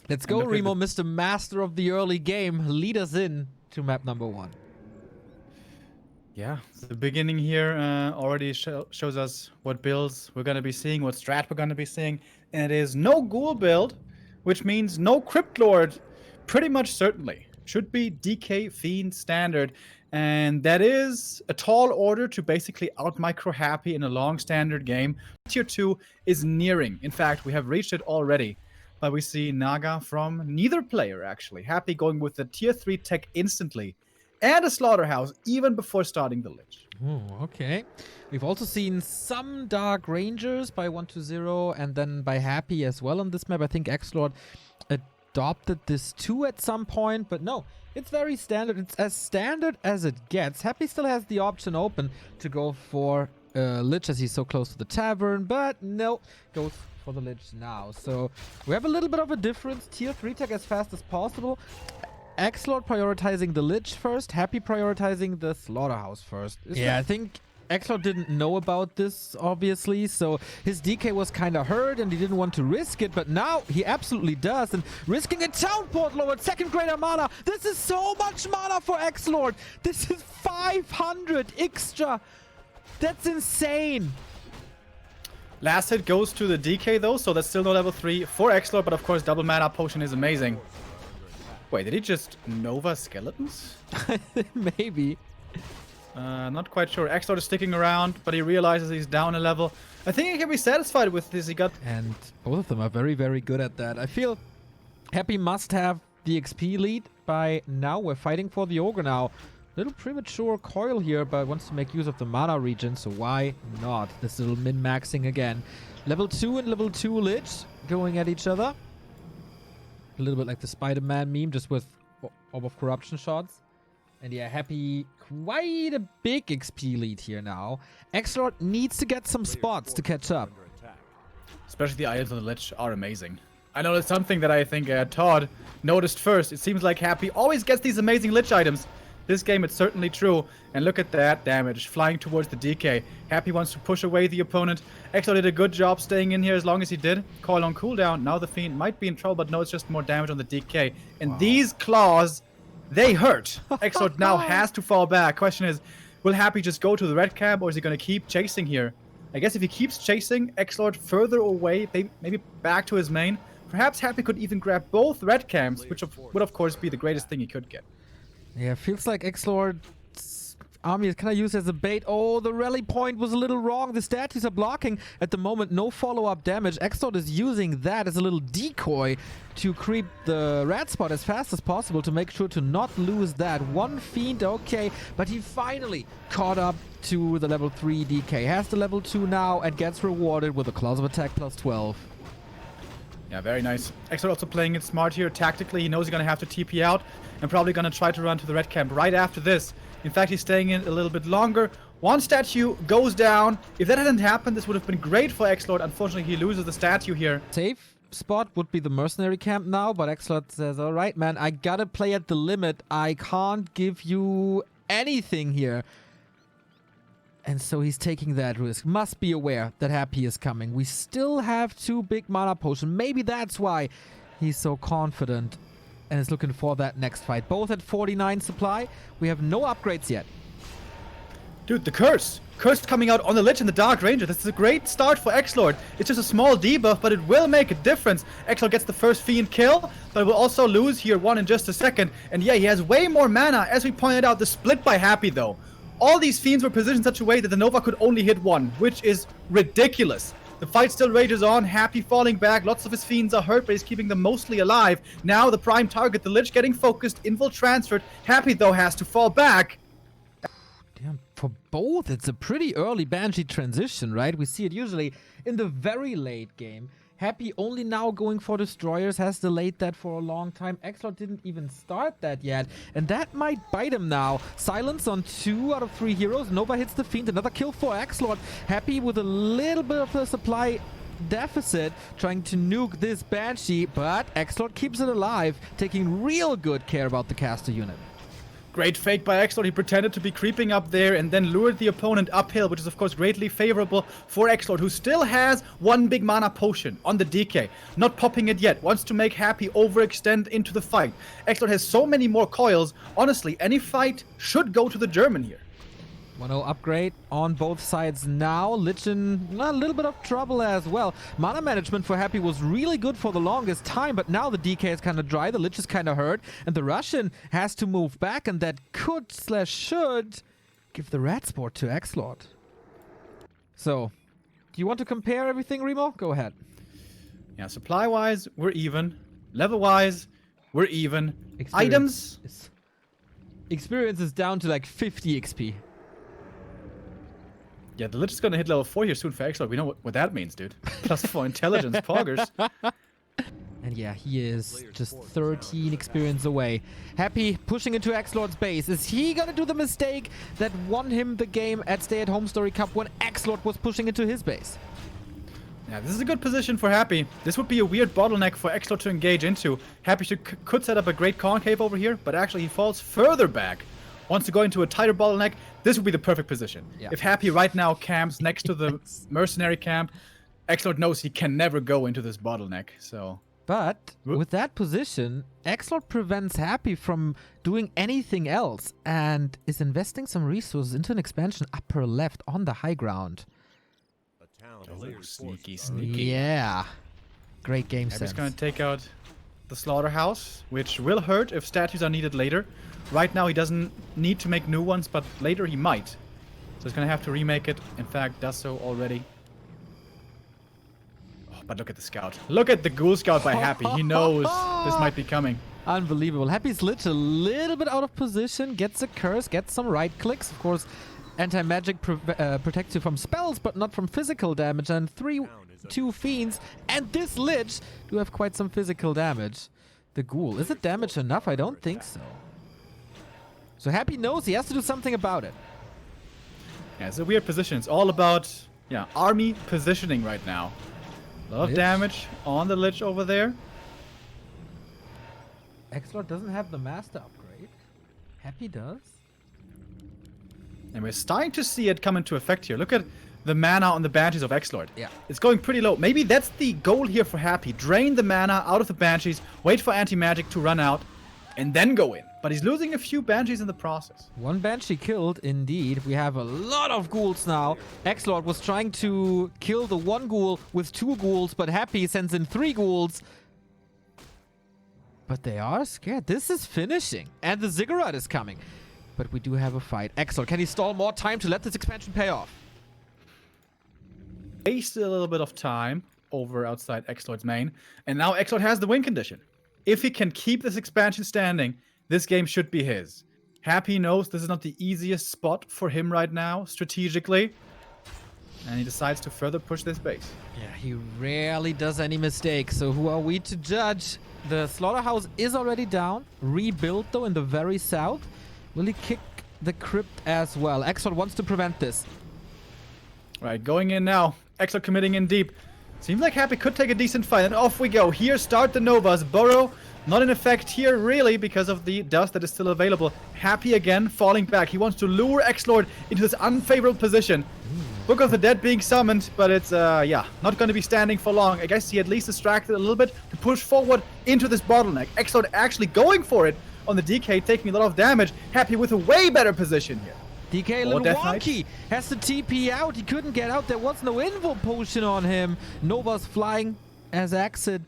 Let's go, Remo, Mr. Master of the early game. Lead us in to map number 1. Yeah, the beginning here already shows us what builds we're going to be seeing, what strat we're going to be seeing. And it is no ghoul build, which means no Crypt Lord, pretty much certainly. Should be DK Fiend standard. And that is a tall order to basically out-micro Happy in a long standard game. Tier 2 is nearing. In fact, we have reached it already. But we see Naga from neither player, actually. Happy going with the Tier 3 tech instantly. And a Slaughterhouse even before starting the Lich. Oh, okay. We've also seen some Dark Rangers by 1-0 and then by Happy as well on this map. I think XlorD adopted this too at some point, but no, it's very standard. It's as standard as it gets. Happy still has the option open to go for Lich as he's so close to the tavern, but no, goes for the Lich now. So we have a little bit of a difference. Tier 3 tech as fast as possible. XlorD prioritizing the Lich first, Happy prioritizing the Slaughterhouse first. I think XlorD didn't know about this, obviously, so his DK was kind of hurt and he didn't want to risk it, but now he absolutely does, and risking a town port lowered, second greater mana. This is so much mana for XlorD. This is 500 extra. That's insane. Last hit goes to the DK though, so that's still no level 3 for XlorD, but of course double mana potion is amazing. Wait, did he just Nova Skeletons? Maybe. Not quite sure. XlorD is sticking around, but he realizes he's down a level. I think he can be satisfied with this. He got... And both of them are very, very good at that. I feel Happy must have the XP lead by now. We're fighting for the Ogre now. Little premature coil here, but wants to make use of the mana regen, so why not? This little min-maxing again. Level 2 and level 2 Lich going at each other. A little bit like the Spider-Man meme, just with Orb of Corruption shots. And yeah, Happy quite a big XP lead here now. XlorD needs to get some spots to catch up. Especially the items on the Lich are amazing. I know that's something that I think Todd noticed first. It seems like Happy always gets these amazing Lich items. This game, it's certainly true. And look at that damage, flying towards the DK. Happy wants to push away the opponent. XlorD did a good job staying in here as long as he did. Coil on cooldown. Now the Fiend might be in trouble, but no, it's just more damage on the DK. And these claws, they hurt. XlorD now has to fall back. Question is, will Happy just go to the red camp, or is he going to keep chasing here? I guess if he keeps chasing XlorD further away, maybe back to his main, perhaps Happy could even grab both red camps, which would of course be the greatest thing he could get. Yeah, feels like XlorD's army is kind of used as a bait. Oh, the rally point was a little wrong. The statues are blocking at the moment. No follow-up damage. XlorD is using that as a little decoy to creep the red spot as fast as possible to make sure to not lose that. One Fiend, okay, but he finally caught up to the level 3 DK. Has the level 2 now and gets rewarded with a Claws of Attack plus 12. Yeah, very nice. XlorD also playing it smart here tactically. He knows he's going to have to TP out and probably going to try to run to the red camp right after this. In fact, he's staying in a little bit longer. One statue goes down. If that hadn't happened, this would have been great for XlorD. Unfortunately, he loses the statue here. Safe spot would be the mercenary camp now, but XlorD says, all right, man, I got to play at the limit. I can't give you anything here. And so he's taking that risk. Must be aware that Happy is coming. We still have 2 big mana potions. Maybe that's why he's so confident and is looking for that next fight. Both at 49 supply. We have no upgrades yet. Dude, the curse. Curse coming out on the Lich and the Dark Ranger. This is a great start for XlorD. It's just a small debuff, but it will make a difference. XlorD gets the first Fiend kill, but will also lose here one in just a second. And yeah, he has way more mana. As we pointed out, the split by Happy though. All these Fiends were positioned in such a way that the Nova could only hit one, which is ridiculous. The fight still rages on, Happy falling back, lots of his Fiends are hurt, but he's keeping them mostly alive. Now the prime target, the Lich getting focused, Invul transferred. Happy though has to fall back. Damn, for both, it's a pretty early Banshee transition, right? We see it usually in the very late game. Happy only now going for Destroyers, has delayed that for a long time. XlorD didn't even start that yet, and that might bite him now. Silence on 2 out of 3 heroes. Nova hits the Fiend, another kill for XlorD. Happy with a little bit of a supply deficit, trying to nuke this Banshee, but XlorD keeps it alive, taking real good care about the caster unit. Great fake by XlorD. He pretended to be creeping up there and then lured the opponent uphill, which is of course greatly favorable for XlorD, who still has one big mana potion on the DK. Not popping it yet. Wants to make Happy overextend into the fight. XlorD has so many more coils. Honestly, any fight should go to the German here. 1-0 upgrade on both sides now. Lich in a little bit of trouble as well. Mana management for Happy was really good for the longest time, but now the DK is kind of dry, the Lich is kind of hurt, and the Russian has to move back, and that could/should give the red sport to XlorD. So, do you want to compare everything, Remo? Go ahead. Yeah, supply-wise, we're even. Level-wise, we're even. Experience is down to like 50 XP. Yeah, the Lich is gonna hit level 4 here soon for XlorD. We know what that means, dude. +4 intelligence, poggers. And yeah, he is just 13 experience away. Happy pushing into XlorD's base. Is he gonna do the mistake that won him the game at Stay at Home Story Cup when XlorD was pushing into his base? Yeah, this is a good position for Happy. This would be a weird bottleneck for XlorD to engage into. Happy could set up a great concave over here, but actually he falls further back. Wants to go into a tighter bottleneck. This would be the perfect position. Yeah. If Happy right now camps next to the mercenary camp, XlorD knows he can never go into this bottleneck. So, but with that position, XlorD prevents Happy from doing anything else and is investing some resources into an expansion upper left on the high ground. Oh, sneaky, sneaky. Yeah. Great game sense. Happy's going to take out the slaughterhouse, which will hurt if statues are needed later. Right now he doesn't need to make new ones, but later he might. So he's going to have to remake it. In fact, does so already. Oh, but look at the scout. Look at the ghoul scout by Happy. He knows this might be coming. Unbelievable. Happy's Lich a little bit out of position. Gets a curse, gets some right clicks. Of course, anti-magic protects you from spells, but not from physical damage. And 2 fiends. And this Lich do have quite some physical damage. The ghoul. Is it damage enough? I don't think so. So Happy knows he has to do something about it. Yeah, it's a weird position. It's all about, yeah, army positioning right now. A lot of damage on the Lich over there. XlorD doesn't have the master upgrade. Happy does. And we're starting to see it come into effect here. Look at the mana on the Banshees of XlorD. Yeah. It's going pretty low. Maybe that's the goal here for Happy. Drain the mana out of the Banshees, wait for anti-magic to run out, and then go in. But he's losing a few Banshees in the process. 1 Banshee killed, indeed. We have a lot of ghouls now. XlorD was trying to kill the 1 ghoul with 2 ghouls, but Happy sends in 3 ghouls. But they are scared. This is finishing. And the Ziggurat is coming. But we do have a fight. XlorD, can he stall more time to let this expansion pay off? Wasted a little bit of time over outside XlorD's main. And now XlorD has the win condition. If he can keep this expansion standing, this game should be his. Happy knows this is not the easiest spot for him right now, strategically. And he decides to further push this base. Yeah, he rarely does any mistakes. So who are we to judge? The slaughterhouse is already down. Rebuilt, though, in the very south. Will he kick the crypt as well? XlorD wants to prevent this. Right, going in now. XlorD committing in deep. Seems like Happy could take a decent fight. And off we go. Here start the Novas. Burrow not in effect here, really, because of the dust that is still available. Happy again, falling back. He wants to lure XlorD into this unfavorable position. Book of the Dead being summoned, but it's, yeah, not going to be standing for long. I guess he at least distracted a little bit to push forward into this bottleneck. XlorD actually going for it on the DK, taking a lot of damage. Happy with a way better position here. DK a little wonky. Has to TP out. He couldn't get out. There was no Invo potion on him. Nova's flying as exit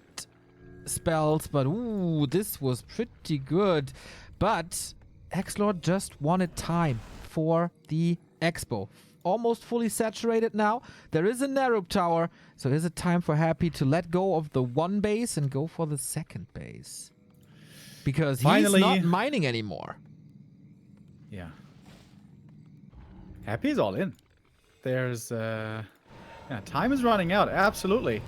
spells, but ooh, this was pretty good. But XlorD just wanted time for the Expo. Almost fully saturated now. There is a Narub tower, so is it time for Happy to let go of the 1 base and go for the 2nd base? Because finally, he's not mining anymore. Yeah. Happy's all in. There's, yeah, time is running out, absolutely.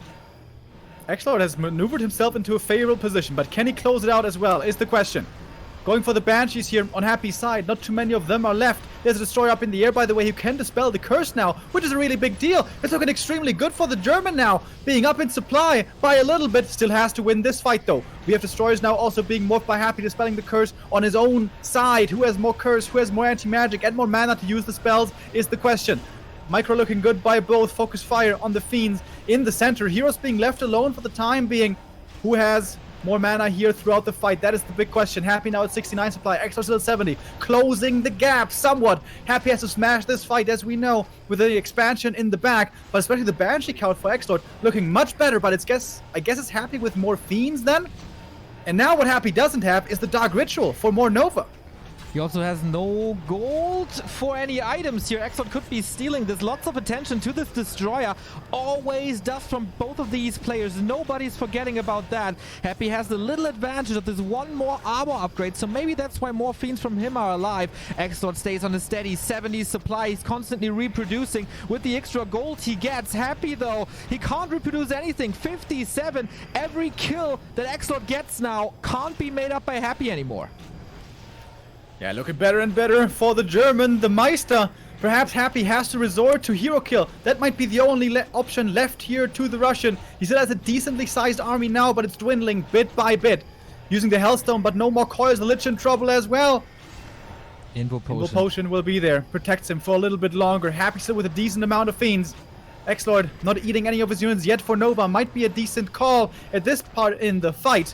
XlorD has maneuvered himself into a favorable position, but can he close it out as well, is the question. Going for the Banshees here on Happy's side. Not too many of them are left. There's a Destroyer up in the air, by the way, who can dispel the curse now, which is a really big deal. It's looking extremely good for the German now. Being up in supply by a little bit. Still has to win this fight, though. We have Destroyers now also being morphed by Happy, dispelling the curse on his own side. Who has more curse? Who has more anti-magic and more mana to use the spells is the question. Micro looking good by both. Focus fire on the Fiends in the center. Heroes being left alone for the time being. Who has more mana here throughout the fight? That is the big question. Happy now at 69 supply. XlorD still at 70. Closing the gap somewhat. Happy has to smash this fight, as we know, with the expansion in the back. But especially the Banshee count for XlorD looking much better. But I guess it's Happy with more Fiends then? And now what Happy doesn't have is the Dark Ritual for more Nova. He also has no gold for any items here. XlorD could be stealing. There's lots of attention to this Destroyer. Always dust from both of these players. Nobody's forgetting about that. Happy has the little advantage of this one more armor upgrade, so maybe that's why more Fiends from him are alive. XlorD stays on a steady 70 supply. He's constantly reproducing with the extra gold he gets. Happy, though, he can't reproduce anything. 57. Every kill that XlorD gets now can't be made up by Happy anymore. Yeah, looking better and better for the German, the Meister. Perhaps Happy has to resort to hero kill. That might be the only option left here to the Russian. He still has a decently sized army now, but it's dwindling bit by bit. Using the Hellstone, but no more coils. The Lich in trouble as well. Invo Potion will be there. Protects him for a little bit longer. Happy still with a decent amount of Fiends. XlorD not eating any of his units yet for Nova. Might be a decent call at this part in the fight.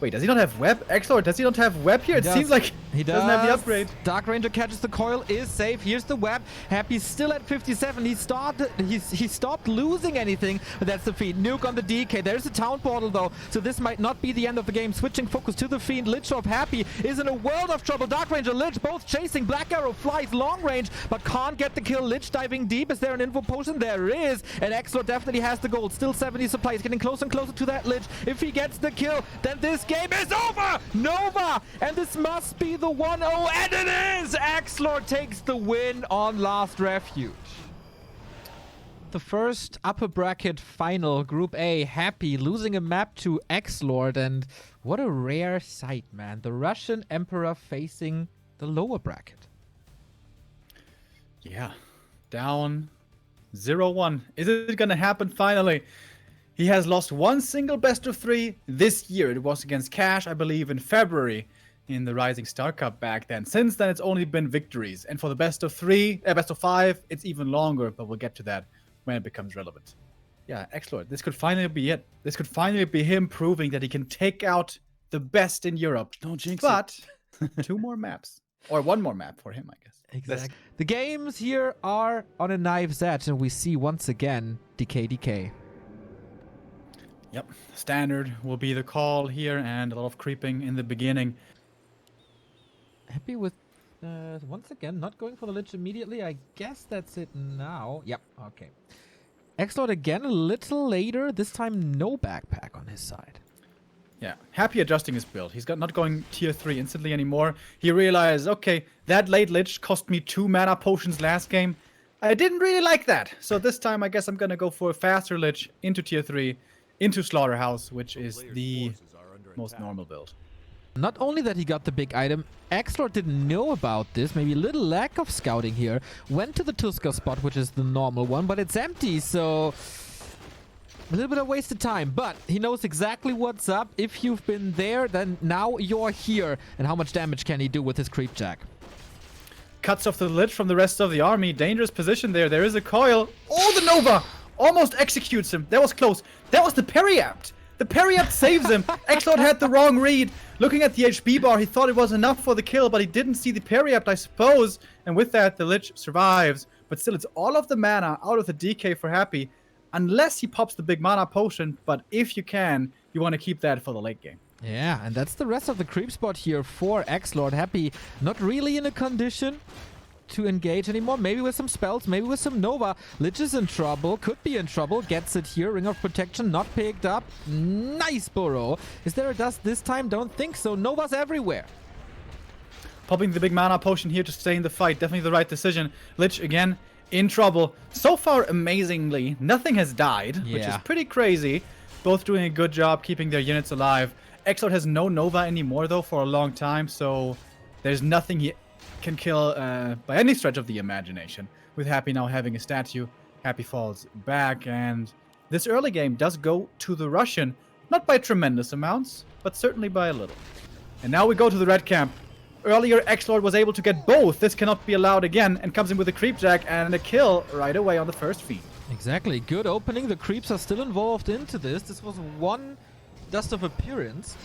Wait, does he not have web? XlorD, does he not have web here? It seems like he doesn't have the upgrade. Dark Ranger catches the coil, is safe. Here's the web. Happy's still at 57. He stopped losing anything, but that's the Fiend. Nuke on the DK. There's a town portal, though, so this might not be the end of the game. Switching focus to the Fiend. Lich of Happy is in a world of trouble. Dark Ranger, Lich, both chasing. Black Arrow flies long range, but can't get the kill. Lich diving deep. Is there an info potion? There is. And XlorD definitely has the gold. Still 70 supplies. Getting closer and closer to that Lich. If he gets the kill, then this game is over! Nova! And this must be the 1-0, and it is! XlorD takes the win on Last Refuge. The first upper bracket final, Group A, Happy losing a map to XlorD, and what a rare sight, man. The Russian Emperor facing the lower bracket. Yeah, down 0-1. Is it gonna happen finally? He has lost one single best of 3 this year. It was against Cash, I believe, in February in the Rising Star Cup back then. Since then, it's only been victories. And for the best of 5, it's even longer, but we'll get to that when it becomes relevant. Yeah, XlorD, this could finally be it. This could finally be him proving that he can take out the best in Europe. Don't jinx but 2 more maps. Or 1 more map for him, I guess. Exactly. The games here are on a knife's edge, and we see once again DK. Yep, standard will be the call here, and a lot of creeping in the beginning. Happy with, once again, not going for the Lich immediately. I guess that's it now. Yep, okay. XlorD again a little later, this time no backpack on his side. Yeah, Happy adjusting his build. He's not going tier 3 instantly anymore. He realized, okay, that late Lich cost me 2 mana potions last game. I didn't really like that. So this time I guess I'm gonna go for a faster Lich into tier 3. Into Slaughterhouse, which is the most normal build. Not only that he got the big item, XlorD didn't know about this, maybe a little lack of scouting here. Went to the Tusker spot, which is the normal one, but it's empty, so a little bit of wasted time. But he knows exactly what's up. If you've been there, then now you're here. And how much damage can he do with his Creep Jack? Cuts off the Lich from the rest of the army. Dangerous position there. There is a coil. Oh, the Nova! Almost executes him. That was close. That was the Periapt. The Periapt saves him. XlorD had the wrong read. Looking at the HP bar, he thought it was enough for the kill, but he didn't see the Periapt, I suppose. And with that, the Lich survives. But still, it's all of the mana out of the DK for Happy. Unless he pops the big mana potion. But if you can, you want to keep that for the late game. Yeah, and that's the rest of the creep spot here for XlorD. Happy not really in a condition to engage anymore. Maybe with some spells, maybe with some Nova. Lich is in trouble, could be in trouble. Gets it here. Ring of Protection not picked up. Nice burrow. Is there a dust this time? Don't think so. Nova's everywhere. Popping the big mana potion here to stay in the fight. Definitely the right decision. Lich again in trouble. So far, amazingly, nothing has died, which is pretty crazy. Both doing a good job keeping their units alive. XlorD has no Nova anymore, though, for a long time, so there's nothing he can kill by any stretch of the imagination. With Happy now having a statue, Happy falls back, and this early game does go to the Russian, not by tremendous amounts, but certainly by a little. And now we go to the red camp. Earlier, XlorD was able to get both. This cannot be allowed again, and comes in with a creep jack and a kill right away on the first feed. Exactly. Good opening. The creeps are still involved into this. This was one dust of appearance.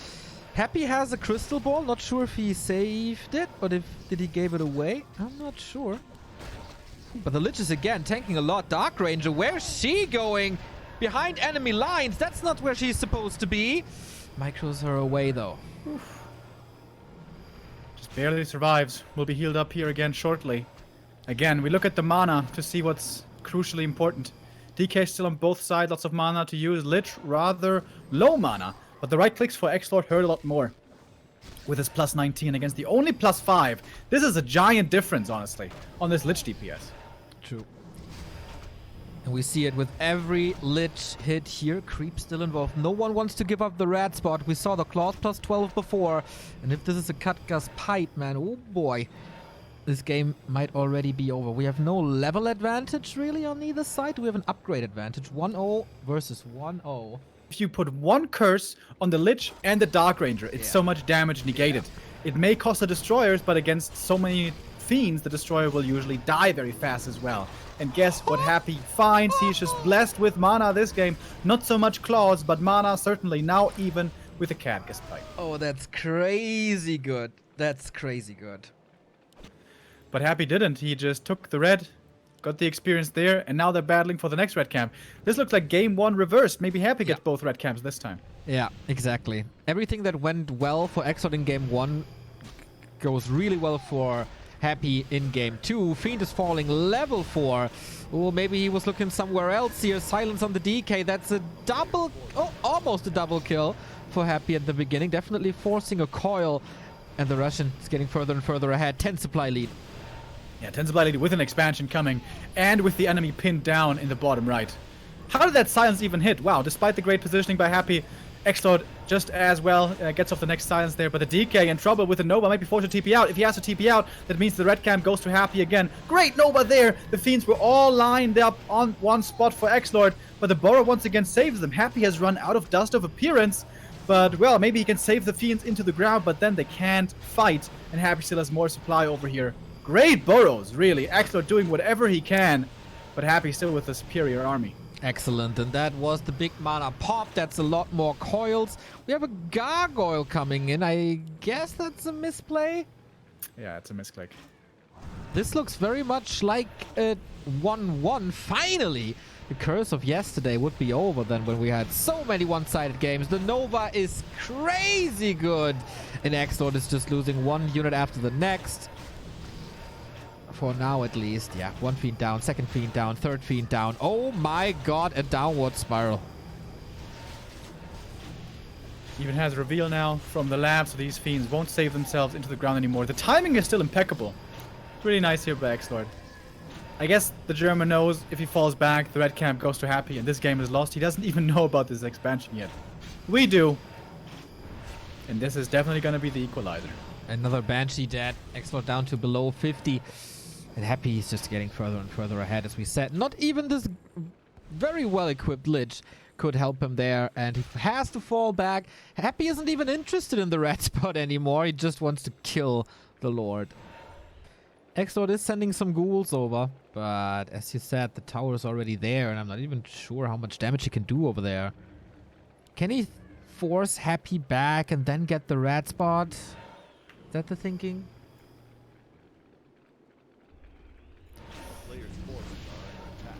Happy has a crystal ball. Not sure if he saved it, but did he gave it away? I'm not sure. But the Lich is again tanking a lot. Dark Ranger, where's she going? Behind enemy lines. That's not where she's supposed to be. Micros her away though. Oof. Just barely survives. Will be healed up here again shortly. Again, we look at the mana to see what's crucially important. DK still on both sides, lots of mana to use. Lich rather low mana, but the right clicks for XlorD hurt a lot more. With his plus 19 against the only plus 5. This is a giant difference, honestly, on this Lich DPS. True. And we see it with every Lich hit here. Creep still involved. No one wants to give up the rat spot. We saw the claws plus 12 before. And if this is a Cutgas pipe, man, oh boy. This game might already be over. We have no level advantage really on either side. We have an upgrade advantage. 1-0 versus 1-0. If you put one curse on the Lich and the Dark Ranger, it's so much damage negated. It may cost the destroyers, but against so many fiends, the destroyer will usually die very fast as well. And guess what Happy finds? He's just blessed with mana this game. Not so much claws, but mana certainly. Now even with a Cutgas pipe. Oh, that's crazy good. That's crazy good. But Happy didn't. He just took the red, got the experience there, and now they're battling for the next red camp. This looks like game 1 reversed. Maybe Happy gets both red camps this time. Yeah, exactly. Everything that went well for XlorD in game 1 goes really well for Happy in game 2. Fiend is falling level 4. Oh, maybe he was looking somewhere else here. Silence on the DK. That's a double, almost a double kill for Happy at the beginning. Definitely forcing a coil. And the Russian is getting further and further ahead. 10 supply lead. Yeah, 10 supply lead with an expansion coming, and with the enemy pinned down in the bottom right. How did that silence even hit? Wow, despite the great positioning by Happy, XlorD just as well gets off the next silence there, but the DK in trouble with the Nova might be forced to TP out. If he has to TP out, that means the red camp goes to Happy again. Great Nova there! The Fiends were all lined up on one spot for XlorD, but the Burrow once again saves them. Happy has run out of dust of appearance, but well, maybe he can save the Fiends into the ground, but then they can't fight, and Happy still has more supply over here. Great burrows, really. XlorD doing whatever he can, but Happy still with a superior army. Excellent, and that was the big mana pop. That's a lot more coils. We have a gargoyle coming in. I guess that's a misplay. Yeah, it's a misclick. This looks very much like a 1-1. Finally, the curse of yesterday would be over then when we had so many one-sided games. The Nova is crazy good, and XlorD is just losing one unit after the next. For now, at least. Yeah, one Fiend down, second Fiend down, third Fiend down. Oh my god, a downward spiral. Even has reveal now from the lab, so these Fiends won't save themselves into the ground anymore. The timing is still impeccable. Really nice here by XlorD. I guess the German knows if he falls back, the red camp goes to Happy, and this game is lost. He doesn't even know about this expansion yet. We do. And this is definitely going to be the equalizer. Another Banshee dead. XlorD down to below 50. And Happy is just getting further and further ahead, as we said. Not even this very well-equipped Lich could help him there, and he has to fall back. Happy isn't even interested in the red spot anymore. He just wants to kill the Lord. XlorD is sending some ghouls over, but as you said, the tower is already there, and I'm not even sure how much damage he can do over there. Can he force Happy back and then get the red spot? Is that the thinking?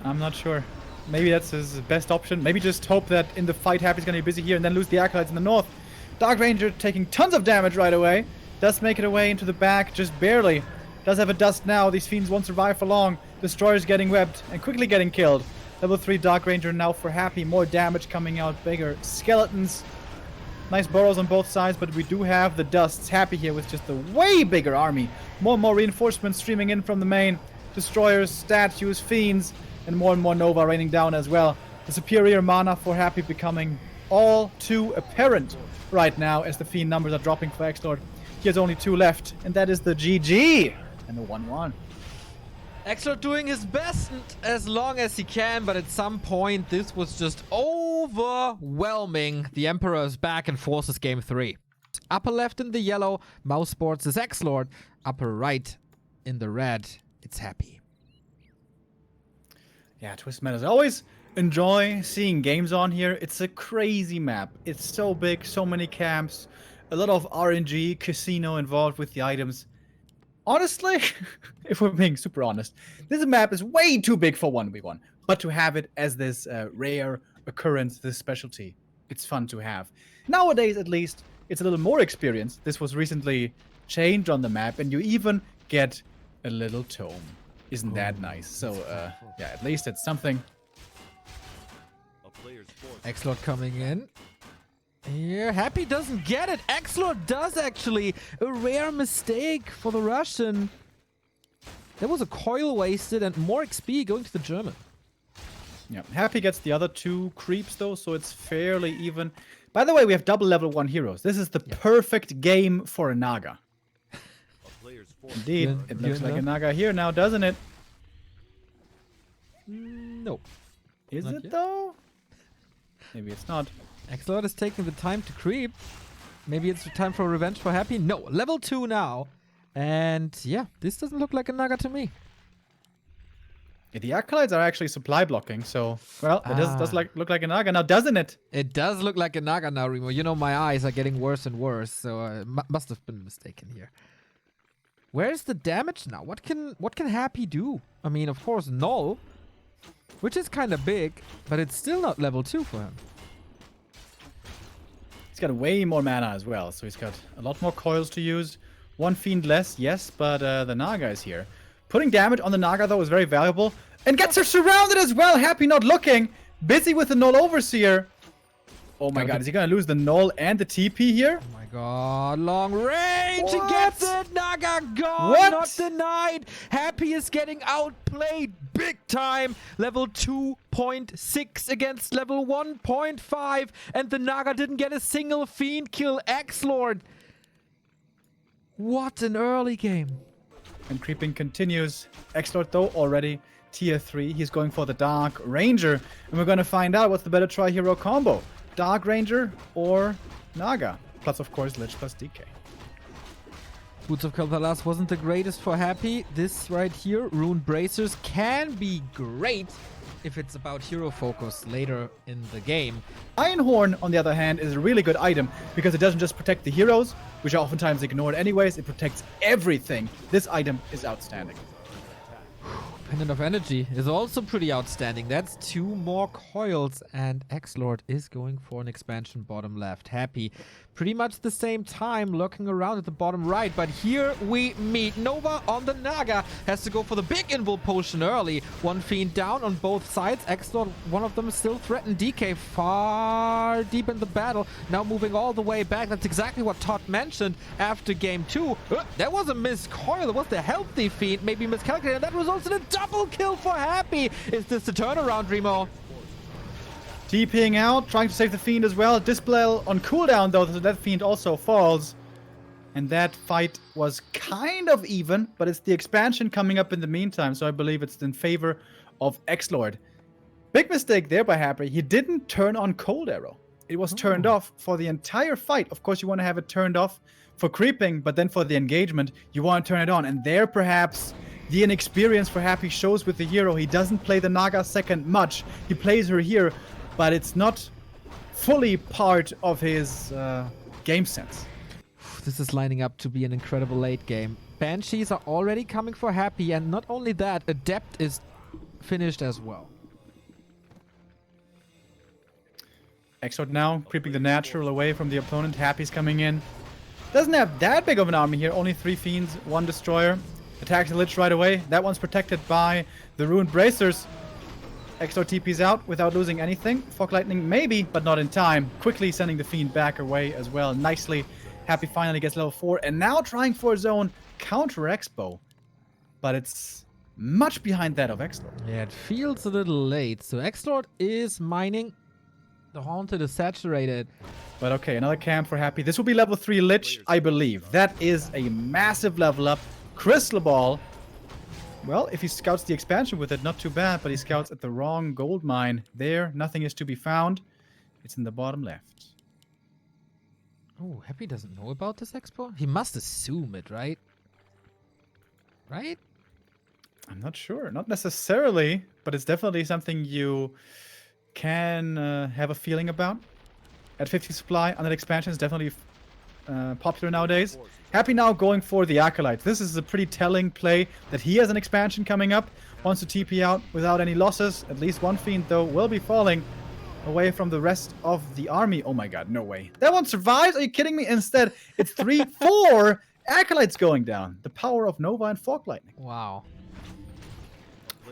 I'm not sure. Maybe that's his best option. Maybe just hope that in the fight Happy's gonna be busy here and then lose the Acolytes in the north. Dark Ranger taking tons of damage right away. Does make it away into the back, just barely. Does have a dust now. These Fiends won't survive for long. Destroyer's getting webbed and quickly getting killed. Level 3 Dark Ranger now for Happy. More damage coming out. Bigger skeletons. Nice burrows on both sides, but we do have the dusts. Happy here with just a way bigger army. More and more reinforcements streaming in from the main. Destroyers, statues, Fiends, and more Nova raining down as well. The superior mana for Happy becoming all too apparent right now as the Fiend numbers are dropping for XlorD. He has only 2 left, and that is the GG and the 1-1. XlorD doing his best as long as he can, but at some point this was just overwhelming. The Emperor is back and forces game 3. Upper left in the yellow, mouse sports is XlorD. Upper right in the red, it's Happy. Yeah, Twist Meadows. I always enjoy seeing games on here. It's a crazy map. It's so big, so many camps, a lot of RNG, casino involved with the items. Honestly, if we're being super honest, this map is way too big for 1v1. But to have it as this rare occurrence, this specialty, it's fun to have. Nowadays, at least, it's a little more experience. This was recently changed on the map, and you even get a little tome. Isn't that nice? So, yeah, at least it's something. XlorD coming in. Here, Happy doesn't get it. XlorD does actually. A rare mistake for the Russian. There was a coil wasted and more XP going to the German. Yeah, Happy gets the other 2 creeps though, so it's fairly even. By the way, we have double level 1 heroes. This is the perfect game for a Naga. Indeed, it looks like a Naga here now, doesn't it? No. Is Not it yet. though? Maybe it's not. XlorD is taking the time to creep. Maybe it's time for revenge for Happy. No, level 2 now. And yeah, this doesn't look like a Naga to me. Yeah, the Acolytes are actually supply blocking, so, well, it does look like a Naga now, doesn't it? It does look like a Naga now, Remo. You know, my eyes are getting worse and worse, so I must have been mistaken here. Where's the damage now? What can Happy do? I mean, of course, null, which is kind of big, but it's still not level 2 for him. He's got way more mana as well, so he's got a lot more coils to use. 1 Fiend less, yes, but the Naga is here. Putting damage on the Naga, though, is very valuable. And gets her surrounded as well. Happy not looking. Busy with the Null Overseer. Oh my god, is he going to lose the Null and the TP here? Oh my god, long range! He What? gets it! Naga gone! What? Not denied! Happy is getting outplayed big time! Level 2.6 against level 1.5, and the Naga didn't get a single Fiend kill. XlorD! What an early game. And creeping continues. XlorD, though, already tier 3. He's going for the Dark Ranger. And we're going to find out what's the better tri-hero combo. Dark Ranger or Naga. Plus, of course, Lich plus DK. Boots of Kalthalas wasn't the greatest for Happy. This right here, Rune Bracers, can be great if it's about hero focus later in the game. Ironhorn, on the other hand, is a really good item because it doesn't just protect the heroes, which are oftentimes ignored anyways, it protects everything. This item is outstanding. Pendant of Energy is also pretty outstanding. That's 2 more coils, and XlorD is going for an expansion bottom left. Happy pretty much the same time lurking around at the bottom right, but here we meet. Nova on the Naga has to go for the big invul potion early. 1 Fiend down on both sides. XlorD, one of them still threatened DK far deep in the battle. Now moving all the way back. That's exactly what Todd mentioned after game 2. That was a missed coil. It was the healthy Fiend, maybe miscalculated. That results in a double kill for Happy. Is this the turnaround, Remo? TPing out, trying to save the Fiend as well. Dispel on cooldown, though, so that Fiend also falls. And that fight was kind of even, but it's the expansion coming up in the meantime, so I believe it's in favor of XlorD. Big mistake there by Happy. He didn't turn on Cold Arrow. It was turned off for the entire fight. Of course, you want to have it turned off for creeping, but then for the engagement, you want to turn it on. And there, perhaps, the inexperience for Happy shows with the hero. He doesn't play the Naga second much. He plays her here, but it's not fully part of his game sense. This is lining up to be an incredible late game. Banshees are already coming for Happy, and not only that, Adept is finished as well. XlorD now creeping the natural away from the opponent. Happy's coming in. Doesn't have that big of an army here. Only 3 Fiends, 1 Destroyer. Attacks the Lich right away. That one's protected by the Ruined Bracers. XlorD TP's out without losing anything. Fog Lightning maybe, but not in time. Quickly sending the Fiend back away as well. Nicely. Happy finally gets level 4. And now trying for his own counter Expo. But it's much behind that of XlorD. Yeah, it feels a little late. So XlorD is mining. The Haunted is saturated. But okay, another camp for Happy. This will be level 3 Lich, I believe. That is a massive level up. Crystal Ball. Well, if he scouts the expansion with it, not too bad, but he scouts at the wrong gold mine. There, nothing is to be found. It's in the bottom left. Oh, Happy doesn't know about this expo? He must assume it, right? Right? I'm not sure. Not necessarily, but it's definitely something you can have a feeling about. At 50 supply, under expansion is definitely popular nowadays. Happy now going for the Acolyte. This is a pretty telling play that he has an expansion coming up. Wants to TP out without any losses. At least one Fiend, though, will be falling away from the rest of the army. Oh my god, no way. That one survives? Are you kidding me? Instead, it's 3-4 Acolytes going down. The power of Nova and Fog Lightning. Wow.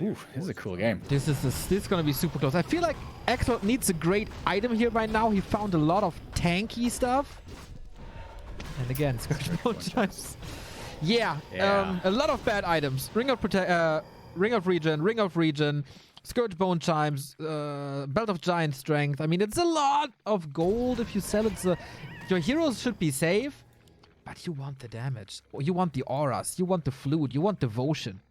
Ooh, this is a cool game. This is gonna be super close. I feel like XlorD needs a great item here right now. He found a lot of tanky stuff. And again, Scourge Montage. Yeah, a lot of bad items. Ring of Regen, Scourge Bone Chimes, Belt of Giant Strength. I mean, it's a lot of gold if you sell it. Your heroes should be safe, but you want the damage. You want the auras. You want the flute. You want devotion.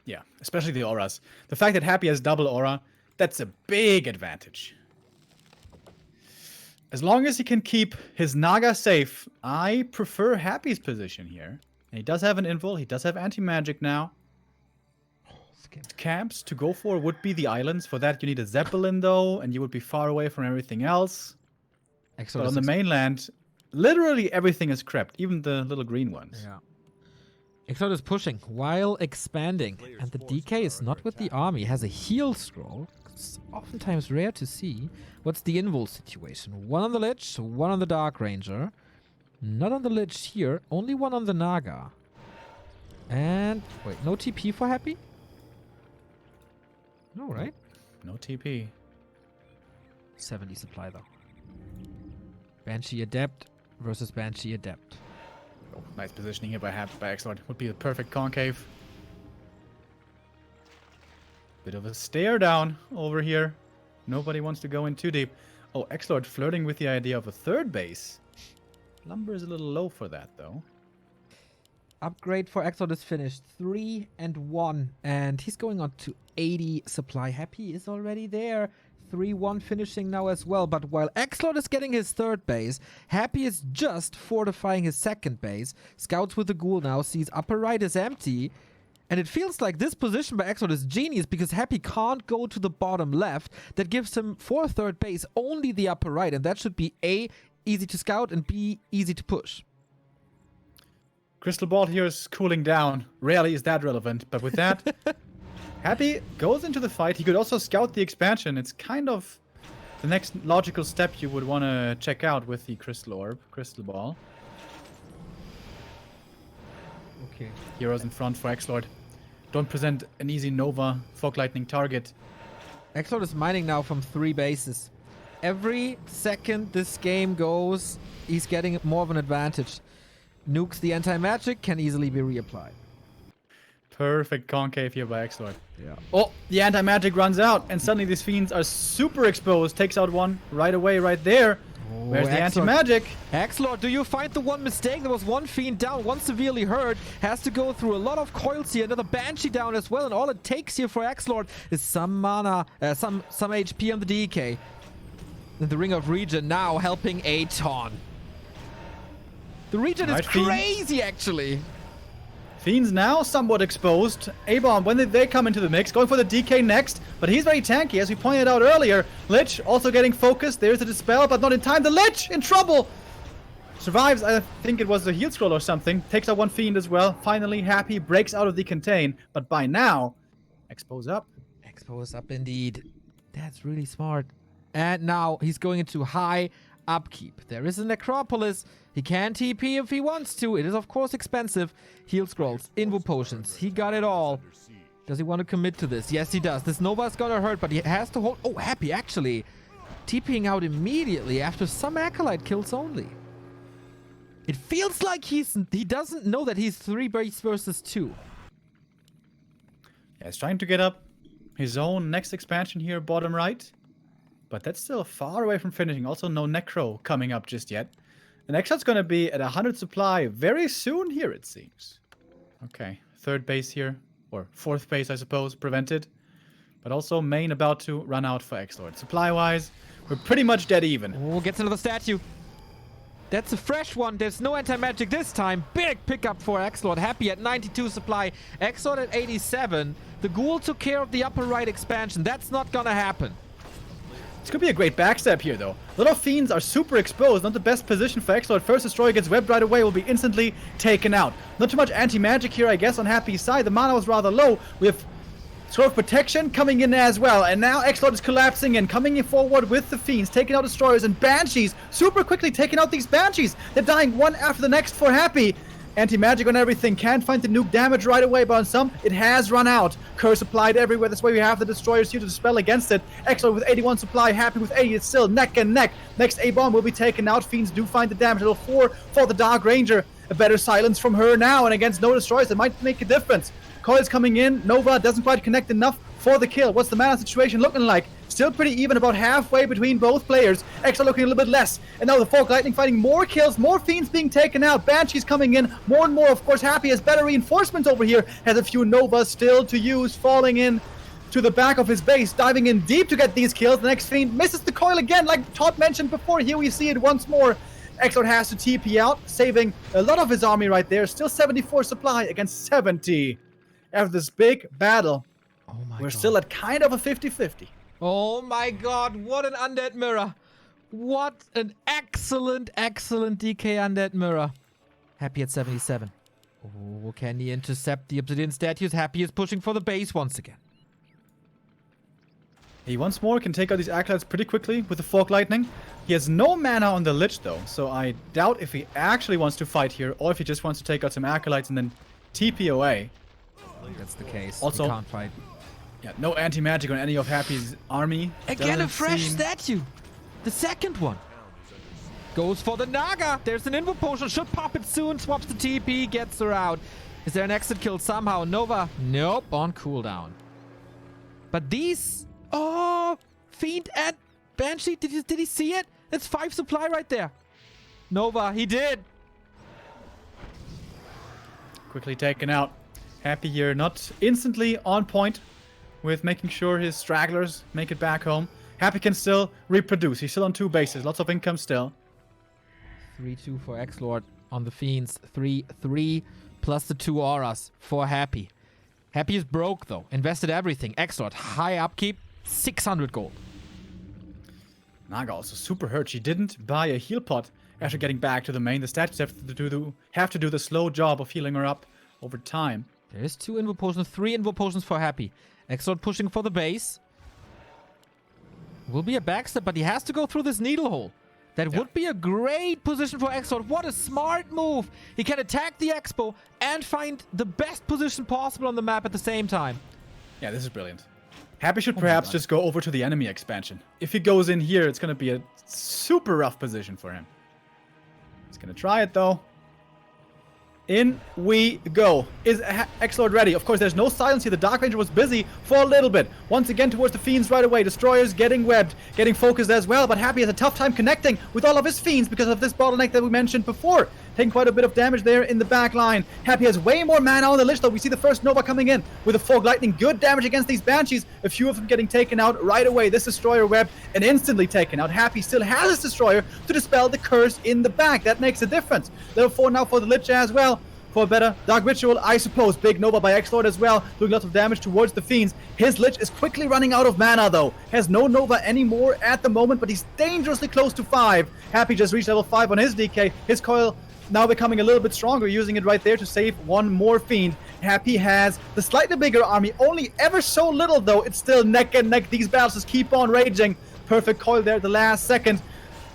Yeah, especially the auras. The fact that Happy has double aura, that's a big advantage. As long as he can keep his Naga safe, I prefer Happy's position here. And he does have an invul, he does have anti-magic now. Camps to go for would be the islands. For that you need a Zeppelin though, and you would be far away from everything else. But on the mainland, literally everything is crept, even the little green ones. Yeah. XlorD is pushing while expanding, and the DK is not with the army. He has a heal scroll. It's oftentimes rare to see. What's the invul situation? One on the Lich, one on the Dark Ranger. Not on the Lich here, only one on the Naga. And wait, no TP for Happy? No, right? No TP. 70 supply though. Banshee Adept versus Banshee Adept. Oh, nice positioning here by XlorD. Would be the perfect concave. Bit of a stare down over here. Nobody wants to go in too deep. Oh, XlorD flirting with the idea of a third base. Lumber is a little low for that, though. Upgrade for XlorD is finished. 3 and 1. And he's going on to 80 supply. Happy is already there. 3-1 finishing now as well. But while XlorD is getting his third base, Happy is just fortifying his second base. Scouts with the ghoul now, sees upper right is empty. And it feels like this position by XlorD is genius because Happy can't go to the bottom left. That gives him for third base only the upper right. And that should be A, easy to scout, and B, easy to push. Crystal Ball here is cooling down. Rarely is that relevant, but with that, Happy goes into the fight. He could also scout the expansion. It's kind of the next logical step you would want to check out with the Crystal Orb, Crystal Ball. Okay. Heroes in front for XlorD. Don't present an easy Nova Fog Lightning target. XlorD is mining now from 3 bases. Every second this game goes, he's getting more of an advantage. Nukes the anti-magic, can easily be reapplied. Perfect concave here by XlorD. Yeah. Oh, the anti-magic runs out, and suddenly these fiends are super exposed. Takes out one right away, right there. Oh, where's the anti-magic? XlorD, do you find the one mistake? There was one fiend down, one severely hurt. Has to go through a lot of coils here. Another Banshee down as well, and all it takes here for XlorD is some mana, some HP on the DK. And the Ring of Regen now helping a ton. The Regen is crazy, actually. Fiends now somewhat exposed. A-Bomb, when they come into the mix, going for the DK next, but he's very tanky, as we pointed out earlier. Lich also getting focused. There's a Dispel, but not in time. The Lich in trouble! Survives, I think it was a heal scroll or something. Takes out one Fiend as well. Finally, Happy breaks out of the contain, but by now, Expo's up. Expo is up indeed. That's really smart. And now he's going into high upkeep. There is a Necropolis. He can TP if he wants to. It is, of course, expensive. Heal scrolls, Invo potions. He got it all. Does he want to commit to this? Yes, he does. This Nova's gonna hurt, but he has to hold... Oh, Happy, actually. TPing out immediately after some Acolyte kills only. It feels like he doesn't know that he's 3 base versus 2. Yeah, he's trying to get up his own next expansion here, bottom right. but that's still far away from finishing. Also, no Necro coming up just yet. And XlorD's going to be at 100 supply very soon here, it seems. Okay, third base here, or fourth base, I suppose, prevented. But also main about to run out for XlorD. Supply-wise, we're pretty much dead even. Oh, gets another statue. That's a fresh one. There's no anti-magic this time. Big pickup for XlorD. Happy at 92 supply. XlorD at 87. The Ghoul took care of the upper right expansion. That's not gonna happen. This could be a great backstep here, though. A lot of Fiends are super exposed. Not the best position for XlorD. First Destroyer gets webbed right away. Will be instantly taken out. Not too much anti-magic here, I guess, on Happy's side. The mana was rather low. We have Sort of protection coming in as well, and now XlorD is collapsing and coming in forward with the Fiends, taking out Destroyers and Banshees, super quickly taking out these Banshees. They're dying one after the next for Happy. Anti-magic on everything, can't find the nuke damage right away, but on some, it has run out. Curse applied everywhere, that's why we have the Destroyers here to dispel against it. XlorD with 81 supply, Happy with 80, it's still neck and neck. Next A-bomb will be taken out, Fiends do find the damage, level 4 for the Dark Ranger. A better silence from her now, and against no Destroyers, it might make a difference. Coil's coming in, Nova doesn't quite connect enough for the kill. What's the mana situation looking like? Still pretty even, about halfway between both players. XlorD looking a little bit less. And now the Folk Lightning fighting more kills, more Fiends being taken out. Banshees coming in, more and more. Of course, Happy has better reinforcements over here. Has a few Novas still to use, falling in to the back of his base, diving in deep to get these kills. The next Fiend misses the Coil again, like Todd mentioned before. Here we see it once more. XlorD has to TP out, saving a lot of his army right there. Still 74 supply against 70. After this big battle, we're still at kind of a 50-50. Oh my god, what an undead mirror. What an excellent, excellent DK undead mirror. Happy at 77. Oh, can he intercept the Obsidian statues? Happy is pushing for the base once again. He once more can take out these Acolytes pretty quickly with the Folk Lightning. He has no mana on the Lich though, so I doubt if he actually wants to fight here or if he just wants to take out some Acolytes and then TP away. I think that's the case. Also, we can't fight. Yeah, no anti-magic on any of Happy's army. Again, a fresh statue. The second one. Goes for the Naga. There's an Invo Potion. Should pop it soon. Swaps the TP. Gets her out. Is there an exit kill somehow? Nova? Nope. On cooldown. But these... Oh! Fiend and Banshee. Did he see it? That's 5 supply right there. Nova. He did. Quickly taken out. Happy here, not instantly on point with making sure his stragglers make it back home. Happy can still reproduce. He's still on 2 bases. Lots of income still. 3-2 for XlorD on the Fiends. 3-3 plus the 2 auras for Happy. Happy is broke though. Invested everything. XlorD, high upkeep. 600 gold. Naga also super hurt. She didn't buy a heal pot after getting back to the main. The statues have to do the slow job of healing her up over time. There's 2 Invo Potions, 3 Invo Potions for Happy. XlorD pushing for the base. Will be a backstep, but he has to go through this needle hole. That would be a great position for XlorD. What a smart move. He can attack the Expo and find the best position possible on the map at the same time. Yeah, this is brilliant. Happy should perhaps just go over to the enemy expansion. If he goes in here, it's going to be a super rough position for him. He's going to try it, though. In we go. Is XlorD ready? Of course, there's no silence here. The Dark Ranger was busy for a little bit. Once again towards the Fiends right away. Destroyers getting webbed, getting focused as well. But Happy has a tough time connecting with all of his Fiends because of this bottleneck that we mentioned before. Taking quite a bit of damage there in the back line. Happy has way more mana on the Lich though. We see the first Nova coming in with a Fog Lightning. Good damage against these Banshees. A few of them getting taken out right away. This Destroyer webbed and instantly taken out. Happy still has his Destroyer to dispel the curse in the back. That makes a difference. Level 4 now for the Lich as well. For a better Dark Ritual, I suppose. Big Nova by XlorD as well, doing lots of damage towards the Fiends. His Lich is quickly running out of mana though. Has no Nova anymore at the moment, but he's dangerously close to 5. Happy just reached level 5 on his DK. His Coil now becoming a little bit stronger, using it right there to save one more Fiend. Happy has the slightly bigger army, only ever so little though. It's still neck and neck. These battles just keep on raging. Perfect Coil there at the last second.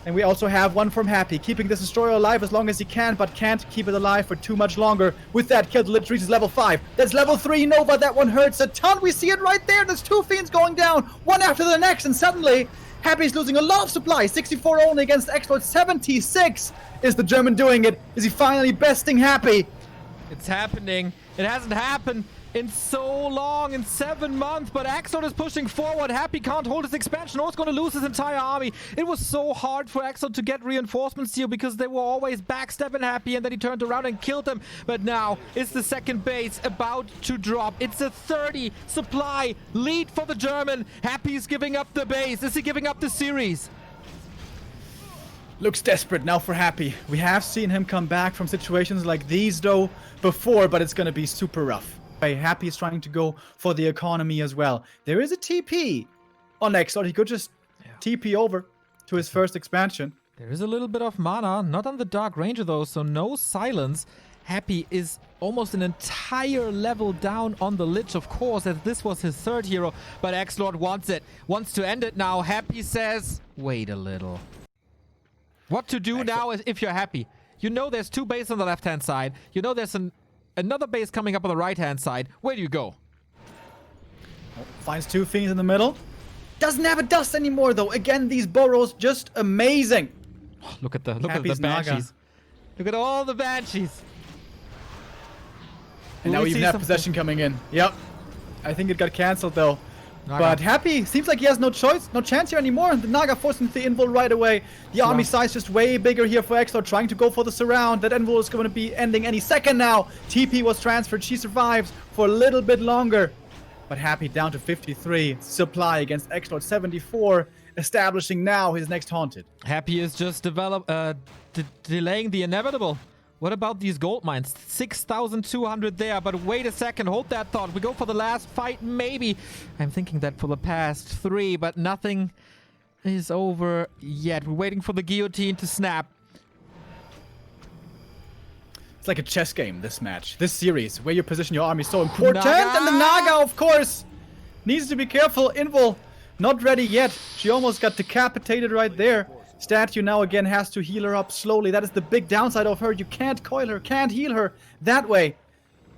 And we also have one from Happy, keeping this Destroyer alive as long as he can, but can't keep it alive for too much longer. With that kill, the Lich reaches level 5. That's level 3 Nova. That one hurts a ton. We see it right there. There's 2 Fiends going down, one after the next, and suddenly Happy's losing a lot of supply. 64 only against XlorD. 76. Is the German doing it? Is he finally besting Happy? It's happening. It hasn't happened in so long, in 7 months. But XlorD is pushing forward. Happy can't hold his expansion, or it's going to lose his entire army. It was so hard for XlorD to get reinforcements here because they were always backstabbing Happy, and then he turned around and killed them. But now it's the second base about to drop. It's a 30 supply lead for the German. Happy is giving up the base. Is he giving up the series? Looks desperate now for Happy. We have seen him come back from situations like these though before, but it's gonna be super rough. Happy is trying to go for the economy as well. There is a TP on XlorD. He could just TP over to his first expansion. There is a little bit of mana, not on the Dark Ranger though, so no silence. Happy is almost an entire level down on the Lich, of course, as this was his third hero, but XlorD wants it, wants to end it now. Happy says, wait a little. What to do now is if you're Happy. You know there's 2 bases on the left-hand side. You know there's another base coming up on the right-hand side. Where do you go? Finds 2 Fiends in the middle. Doesn't have a dust anymore though. Again, these burrows just amazing. Oh, look at the Happy's Banshees. Naga. Look at all the Banshees. And now we even have possession coming in. Yep. I think it got cancelled though. Naga. But Happy seems like he has no choice, no chance here anymore. The Naga forcing the invul right away. The army size just way bigger here for XlorD, trying to go for the surround. That invul is going to be ending any second now. TP was transferred. She survives for a little bit longer. But Happy down to 53 supply against XlorD 74, establishing now his next haunted. Happy is just delaying the inevitable. What about these gold mines? 6,200 there, but wait a second, hold that thought. We go for the last fight, maybe. I'm thinking that for the past 3, but nothing is over yet. We're waiting for the guillotine to snap. It's like a chess game, this match. This series, where you position your army is so important. Naga! And the Naga, of course, needs to be careful. Invul, not ready yet. She almost got decapitated right there. Statue now again has to heal her up slowly. That is the big downside of her. You can't coil her, can't heal her that way.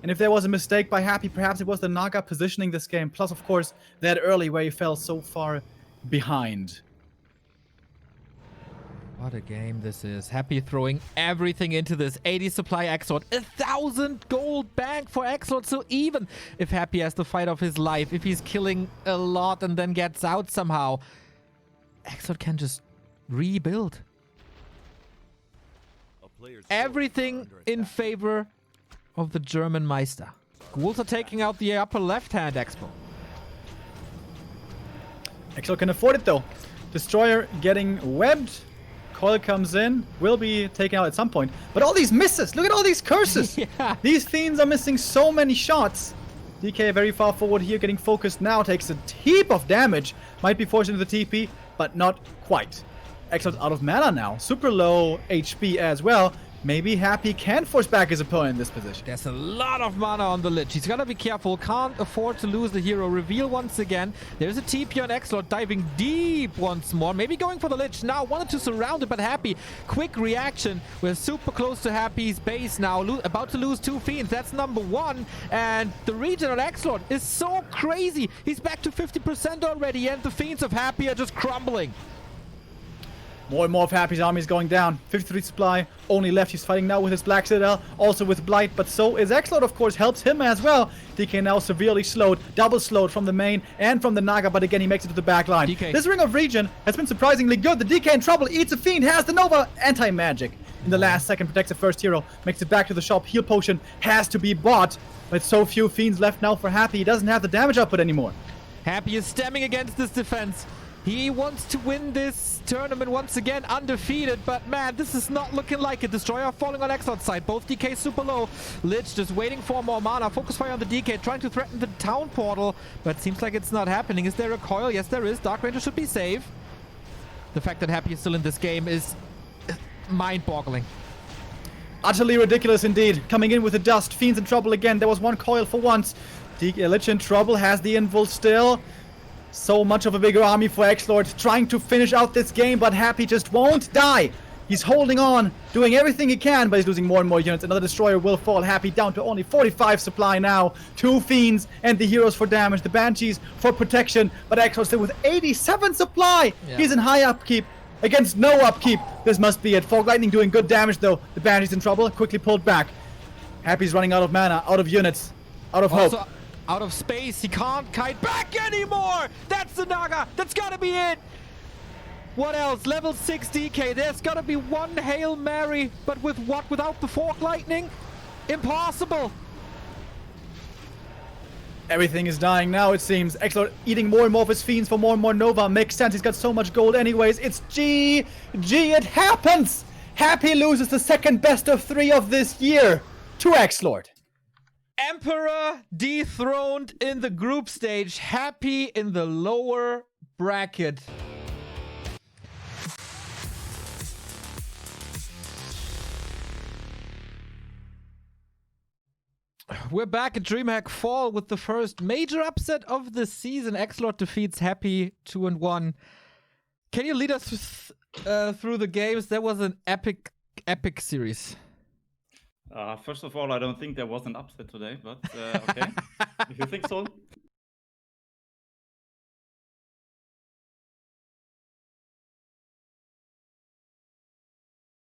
And if there was a mistake by Happy, perhaps it was the Naga positioning this game. Plus, of course, that early where he fell so far behind. What a game this is. Happy throwing everything into this. 80 supply XlorD. 1,000 gold bank for XlorD. So even if Happy has the fight of his life, if he's killing a lot and then gets out somehow, XlorD can just rebuild. Everything in favor of the German Meister. Ghouls are taking out the upper left-hand expo. XlorD can afford it though. Destroyer getting webbed. Coil comes in, will be taken out at some point. But all these misses, look at all these curses. Yeah. These Fiends are missing so many shots. DK very far forward here, getting focused now, takes a heap of damage. Might be forced into the TP, but not quite. XlorD out of mana now, super low HP as well. Maybe Happy can force back his opponent in this position. There's a lot of mana on the Lich. He's gotta be careful. Can't afford to lose the hero. Reveal once again. There's a TP on XlorD diving deep once more. Maybe going for the Lich now. Wanted to surround it, but Happy. Quick reaction. We're super close to Happy's base now. About to lose 2 Fiends. That's number 1. And the regen on XlorD is so crazy. He's back to 50% already. And the Fiends of Happy are just crumbling. More and more of Happy's army is going down. 53 supply, only left. He's fighting now with his Black Citadel, also with Blight, but so is XlorD, of course, helps him as well. DK now severely slowed, double slowed from the main and from the Naga, but again, he makes it to the back line. DK. This Ring of Regen has been surprisingly good. The DK in trouble, eats a Fiend, has the Nova, anti-magic. In the last second, protects the first hero, makes it back to the shop. Heal potion has to be bought, but so few Fiends left now for Happy. He doesn't have the damage output anymore. Happy is stemming against this defense. He wants to win this tournament once again undefeated, but man, this is not looking like it. Destroyer falling on XlorD's side. Both DK super low. Lich just waiting for more mana. Focus fire on the DK, trying to threaten the town portal, but it seems like it's not happening. Is there a coil? Yes, there is. Dark Ranger should be safe. The fact that Happy is still in this game is mind-boggling. Utterly ridiculous indeed. Coming in with the dust. Fiends in trouble again. There was one coil for once. Lich in trouble. Has the invul still. So much of a bigger army for XlorD, trying to finish out this game, but Happy just won't die. He's holding on, doing everything he can, but he's losing more and more units. Another destroyer will fall. Happy down to only 45 supply now. 2 Fiends and the heroes for damage. The Banshees for protection, but XlorD still with 87 supply. Yeah. He's in high upkeep against no upkeep. This must be it. Fog Lightning doing good damage though. The Banshees in trouble, quickly pulled back. Happy's running out of mana, out of units, out of hope. Out of space, he can't kite back anymore! That's the Naga! That's gotta be it! What else? Level 6 DK, there's gotta be one Hail Mary, but with what? Without the Fork Lightning? Impossible! Everything is dying now, it seems. XlorD eating more and more of his fiends for more and more Nova. Makes sense, he's got so much gold anyways. It's G! It happens! Happy loses the second best of 3 of this year to XlorD. Emperor dethroned in the group stage, Happy in the lower bracket. We're back at DreamHack Fall with the first major upset of the season. XlorD defeats Happy 2-1. Can you lead us through the games? That was an epic series. First of all, I don't think there was an upset today, but okay. If you think so.